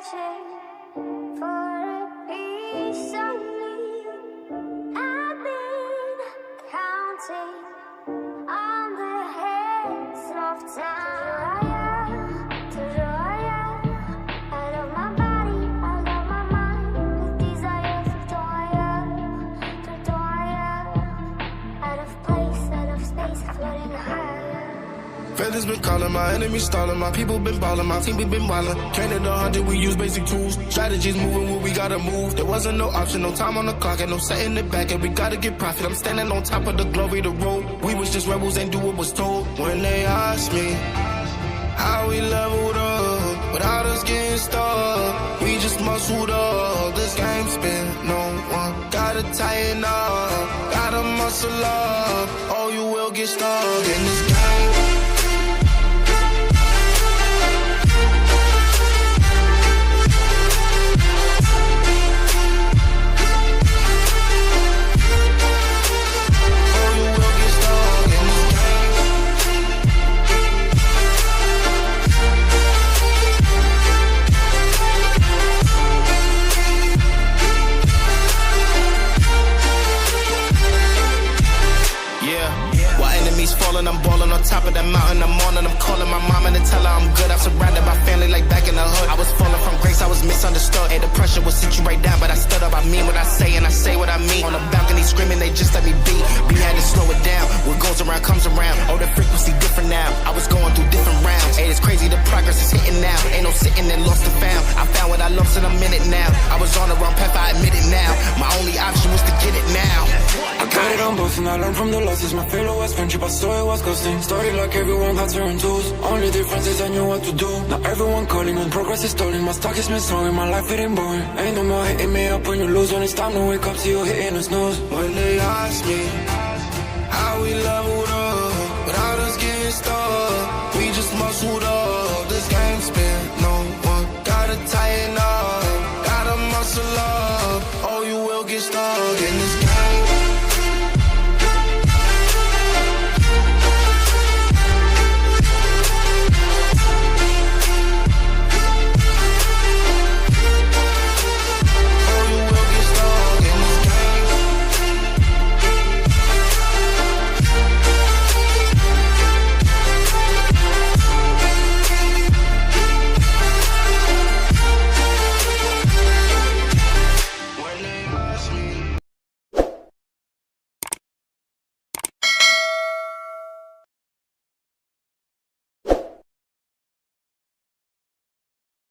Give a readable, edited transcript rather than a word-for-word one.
searching for a piece of me. I've been counting on the heads of time. I love my body, I love my mind. With desire for out of place, out of space, floating high. Feathers been calling, my enemies stalling, my people been balling, my team we been wildin'. Counted 100, we use basic tools. Strategies moving where we gotta move. There wasn't no option, no time on the clock, and no setting it back, and we gotta get profit. I'm standing on top of the glory, the road. We was just rebels, ain't do what was told. When they asked me how we leveled up, without us getting stuck, we just muscled up. This game spin, no one gotta tighten up, gotta muscle up, or you will get stuck in this game. I'm balling on top of that mountain. I'm on and I'm calling my mama to tell her I'm good. I'm surrounded by family like back in the hood. I was falling from grace, I was misunderstood. Hey, the pressure will sit you right down, but I stood up. I mean what I say and I say what I mean. On the balcony screaming, they just let me be. We had to slow it down. What goes around comes around. Oh, the frequency different now. I was going through different rounds. Hey, it's crazy, the progress is hitting now. Ain't no sitting and lost and found. I found what I lost in a minute now. I was on the wrong path, I admit it now. My only option was to get it now. I got it on both and I learned from the losses. My failure was friendship, I saw it was ghosting. Started like everyone had certain tools. Only difference is I knew what to do. Now everyone calling when progress is stalling. My stock is missing, my life it ain't boring. Ain't no more hitting me up when you lose. When it's time to wake up, see you hitting the snooze. When they ask me how we leveled up, without us getting stuck, we just muscled